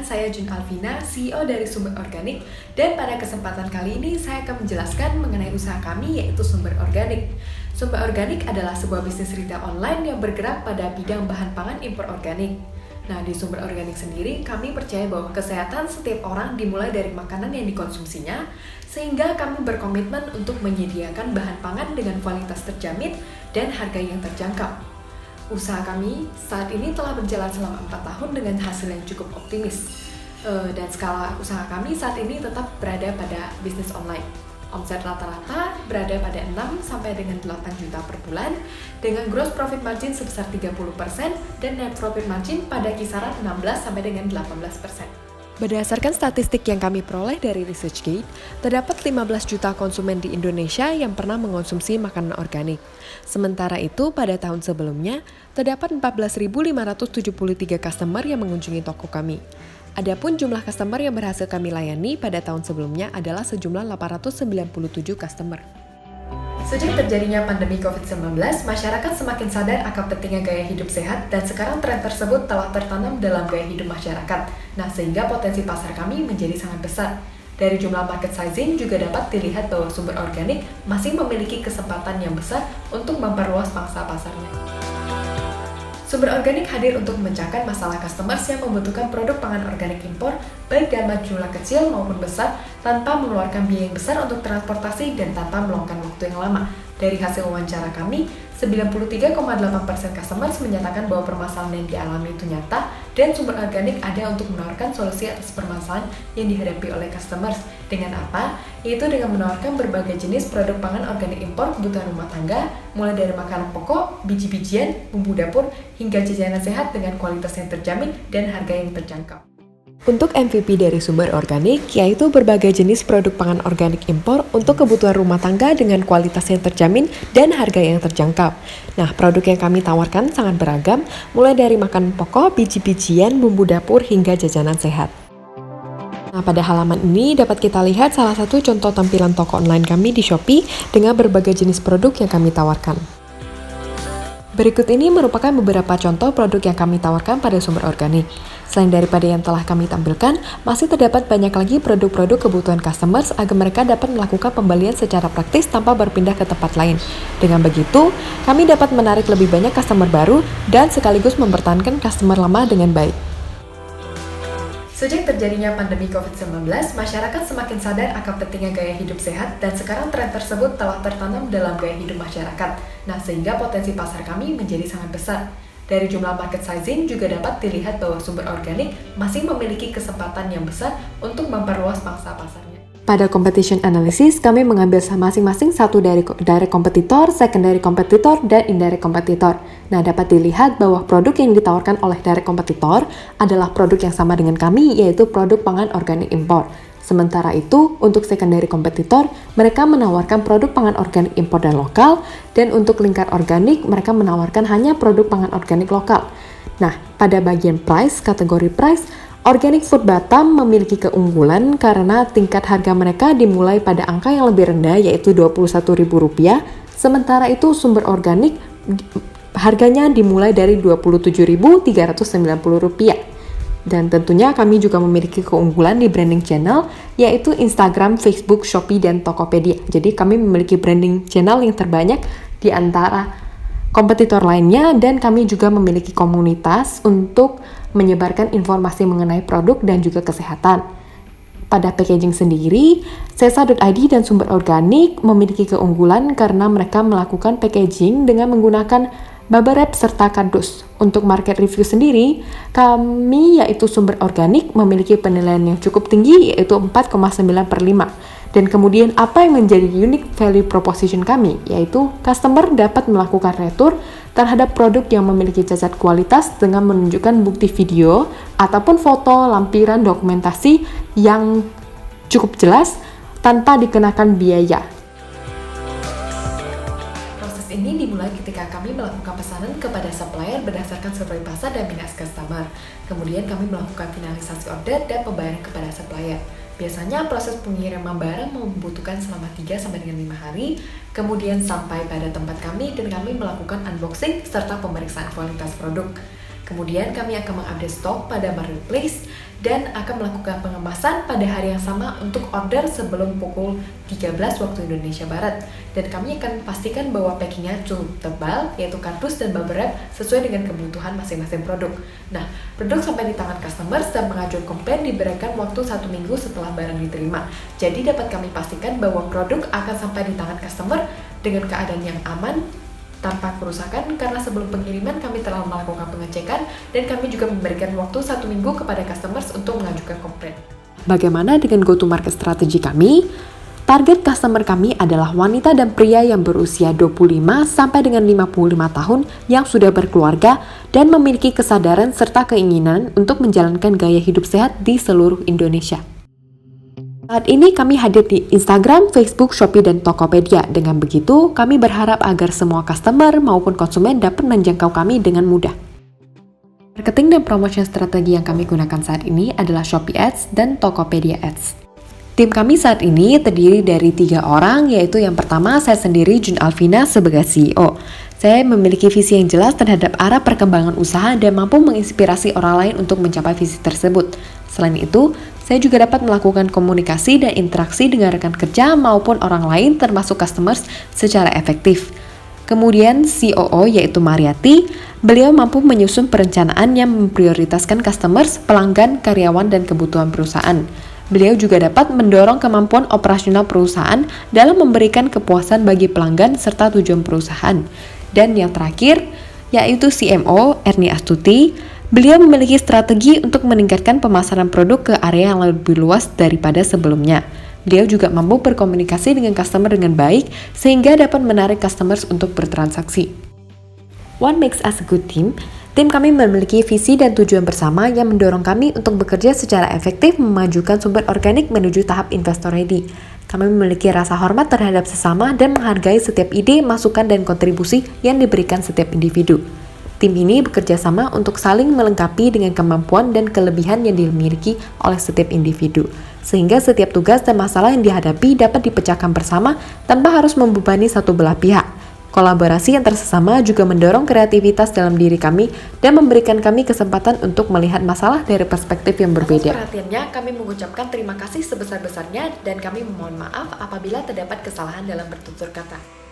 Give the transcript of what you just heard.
saya Jun Alvina, CEO dari Sumber Organik, dan pada kesempatan kali ini saya akan menjelaskan mengenai usaha kami yaitu Sumber Organik. Sumber Organik adalah sebuah bisnis retail online yang bergerak pada bidang bahan pangan impor organik. Nah, di Sumber Organik sendiri, kami percaya bahwa kesehatan setiap orang dimulai dari makanan yang dikonsumsinya, sehingga kami berkomitmen untuk menyediakan bahan pangan dengan kualitas terjamin dan harga yang terjangkau. Usaha kami saat ini telah berjalan selama 4 tahun dengan hasil yang cukup optimis. Dan skala usaha kami saat ini tetap berada pada bisnis online. Omset rata-rata berada pada 6 sampai dengan 8 juta per bulan dengan gross profit margin sebesar 30% dan net profit margin pada kisaran 16 sampai dengan 18%. Berdasarkan statistik yang kami peroleh dari ResearchGate, terdapat 15 juta konsumen di Indonesia yang pernah mengonsumsi makanan organik. Sementara itu, pada tahun sebelumnya, terdapat 14.573 customer yang mengunjungi toko kami. Adapun jumlah customer yang berhasil kami layani pada tahun sebelumnya adalah sejumlah 897 customer. Sejak terjadinya pandemi COVID-19, masyarakat semakin sadar akan pentingnya gaya hidup sehat dan sekarang tren tersebut telah tertanam dalam gaya hidup masyarakat. Nah, sehingga potensi pasar kami menjadi sangat besar. Dari jumlah market sizing juga dapat dilihat bahwa Sumber Organik masih memiliki kesempatan yang besar untuk memperluas pangsa pasarnya. Sumber Organik hadir untuk memecahkan masalah customers yang membutuhkan produk pangan organik impor, baik dalam jumlah kecil maupun besar, tanpa mengeluarkan biaya yang besar untuk transportasi dan tanpa meluangkan waktu yang lama. Dari hasil wawancara kami, 93,8% customers menyatakan bahwa permasalahan yang dialami itu nyata dan Sumber Organik ada untuk menawarkan solusi atas permasalahan yang dihadapi oleh customers. Dengan apa? Yaitu dengan menawarkan berbagai jenis produk pangan organik impor kebutuhan rumah tangga, mulai dari makanan pokok, biji-bijian, bumbu dapur, hingga jajanan sehat dengan kualitas yang terjamin dan harga yang terjangkau. Untuk MVP dari Sumber Organik, yaitu berbagai jenis produk pangan organik impor untuk kebutuhan rumah tangga dengan kualitas yang terjamin dan harga yang terjangkau. Nah, produk yang kami tawarkan sangat beragam, mulai dari makanan pokok, biji-bijian, bumbu dapur, hingga jajanan sehat. Nah, pada halaman ini dapat kita lihat salah satu contoh tampilan toko online kami di Shopee dengan berbagai jenis produk yang kami tawarkan. Berikut ini merupakan beberapa contoh produk yang kami tawarkan pada Sumber Organik. Selain daripada yang telah kami tampilkan, masih terdapat banyak lagi produk-produk kebutuhan customers agar mereka dapat melakukan pembelian secara praktis tanpa berpindah ke tempat lain. Dengan begitu, kami dapat menarik lebih banyak customer baru dan sekaligus mempertahankan customer lama dengan baik. Sejak terjadinya pandemi COVID-19, masyarakat semakin sadar akan pentingnya gaya hidup sehat dan sekarang tren tersebut telah tertanam dalam gaya hidup masyarakat. Nah, sehingga potensi pasar kami menjadi sangat besar. Dari jumlah market sizing juga dapat dilihat bahwa Sumber Organik masih memiliki kesempatan yang besar untuk memperluas pangsa pasarnya. Pada competition analysis, kami mengambil masing-masing satu dari direct kompetitor, secondary kompetitor, dan indirect kompetitor. Nah, dapat dilihat bahwa produk yang ditawarkan oleh direct kompetitor adalah produk yang sama dengan kami, yaitu produk pangan organik impor. Sementara itu, untuk secondary kompetitor, mereka menawarkan produk pangan organik impor dan lokal, dan untuk lingkar organik, mereka menawarkan hanya produk pangan organik lokal. Nah, pada bagian price, kategori price, Organic Food Batam memiliki keunggulan karena tingkat harga mereka dimulai pada angka yang lebih rendah yaitu Rp21.000, sementara itu Sumber Organik harganya dimulai dari Rp27.390. Dan tentunya kami juga memiliki keunggulan di branding channel yaitu Instagram, Facebook, Shopee, dan Tokopedia. Jadi kami memiliki branding channel yang terbanyak di antara kompetitor lainnya dan kami juga memiliki komunitas untuk menyebarkan informasi mengenai produk dan juga kesehatan. Pada packaging sendiri, Sesa.id dan Sumber Organik memiliki keunggulan karena mereka melakukan packaging dengan menggunakan bubble wrap serta kardus. Untuk market review sendiri, kami yaitu Sumber Organik memiliki penilaian yang cukup tinggi yaitu 4,9/5. Dan kemudian apa yang menjadi unique value proposition kami, yaitu customer dapat melakukan retur terhadap produk yang memiliki cacat kualitas dengan menunjukkan bukti video ataupun foto lampiran dokumentasi yang cukup jelas tanpa dikenakan biaya. Proses ini dimulai ketika kami melakukan pesanan kepada supplier berdasarkan survei pasar dan minat customer. Kemudian kami melakukan finalisasi order dan pembayaran kepada supplier. Biasanya proses pengiriman barang membutuhkan selama 3-5 hari, kemudian sampai pada tempat kami dan kami melakukan unboxing serta pemeriksaan kualitas produk. Kemudian kami akan mengupdate stok pada marketplace dan akan melakukan pengemasan pada hari yang sama untuk order sebelum pukul 13 waktu Indonesia Barat. Dan kami akan pastikan bahwa packingnya cukup tebal, yaitu kardus dan bubble wrap sesuai dengan kebutuhan masing-masing produk. Nah, produk sampai di tangan customer dan pengajuan komplain diberikan waktu 1 minggu setelah barang diterima. Jadi dapat kami pastikan bahwa produk akan sampai di tangan customer dengan keadaan yang aman, tanpa kerusakan, karena sebelum pengiriman kami telah melakukan pengecekan dan kami juga memberikan waktu 1 minggu kepada customers untuk mengajukan komplain. Bagaimana dengan go-to-market strategi kami? Target customer kami adalah wanita dan pria yang berusia 25 sampai dengan 55 tahun yang sudah berkeluarga dan memiliki kesadaran serta keinginan untuk menjalankan gaya hidup sehat di seluruh Indonesia. Saat ini kami hadir di Instagram, Facebook, Shopee, dan Tokopedia. Dengan begitu, kami berharap agar semua customer maupun konsumen dapat menjangkau kami dengan mudah. Marketing dan promotion strategi yang kami gunakan saat ini adalah Shopee Ads dan Tokopedia Ads. Tim kami saat ini terdiri dari 3 orang, yaitu yang pertama saya sendiri, Jun Alvina, sebagai CEO. Saya memiliki visi yang jelas terhadap arah perkembangan usaha dan mampu menginspirasi orang lain untuk mencapai visi tersebut. Selain itu, saya juga dapat melakukan komunikasi dan interaksi dengan rekan kerja maupun orang lain termasuk customers secara efektif. Kemudian COO yaitu Mariati, beliau mampu menyusun perencanaan yang memprioritaskan customers, pelanggan, karyawan, dan kebutuhan perusahaan. Beliau juga dapat mendorong kemampuan operasional perusahaan dalam memberikan kepuasan bagi pelanggan serta tujuan perusahaan. Dan yang terakhir, yaitu CMO Erni Astuti. Beliau memiliki strategi untuk meningkatkan pemasaran produk ke area yang lebih luas daripada sebelumnya. Beliau juga mampu berkomunikasi dengan customer dengan baik sehingga dapat menarik customers untuk bertransaksi. What makes us a good team? Tim kami memiliki visi dan tujuan bersama yang mendorong kami untuk bekerja secara efektif memajukan sumber organik menuju tahap investor ready. Kami memiliki rasa hormat terhadap sesama dan menghargai setiap ide, masukan, dan kontribusi yang diberikan setiap individu. Tim ini bekerja sama untuk saling melengkapi dengan kemampuan dan kelebihan yang dimiliki oleh setiap individu, sehingga setiap tugas dan masalah yang dihadapi dapat dipecahkan bersama tanpa harus membebani satu belah pihak. Kolaborasi antar sesama juga mendorong kreativitas dalam diri kami dan memberikan kami kesempatan untuk melihat masalah dari perspektif yang berbeda. Atas perhatiannya, kami mengucapkan terima kasih sebesar-besarnya dan kami memohon maaf apabila terdapat kesalahan dalam bertutur kata.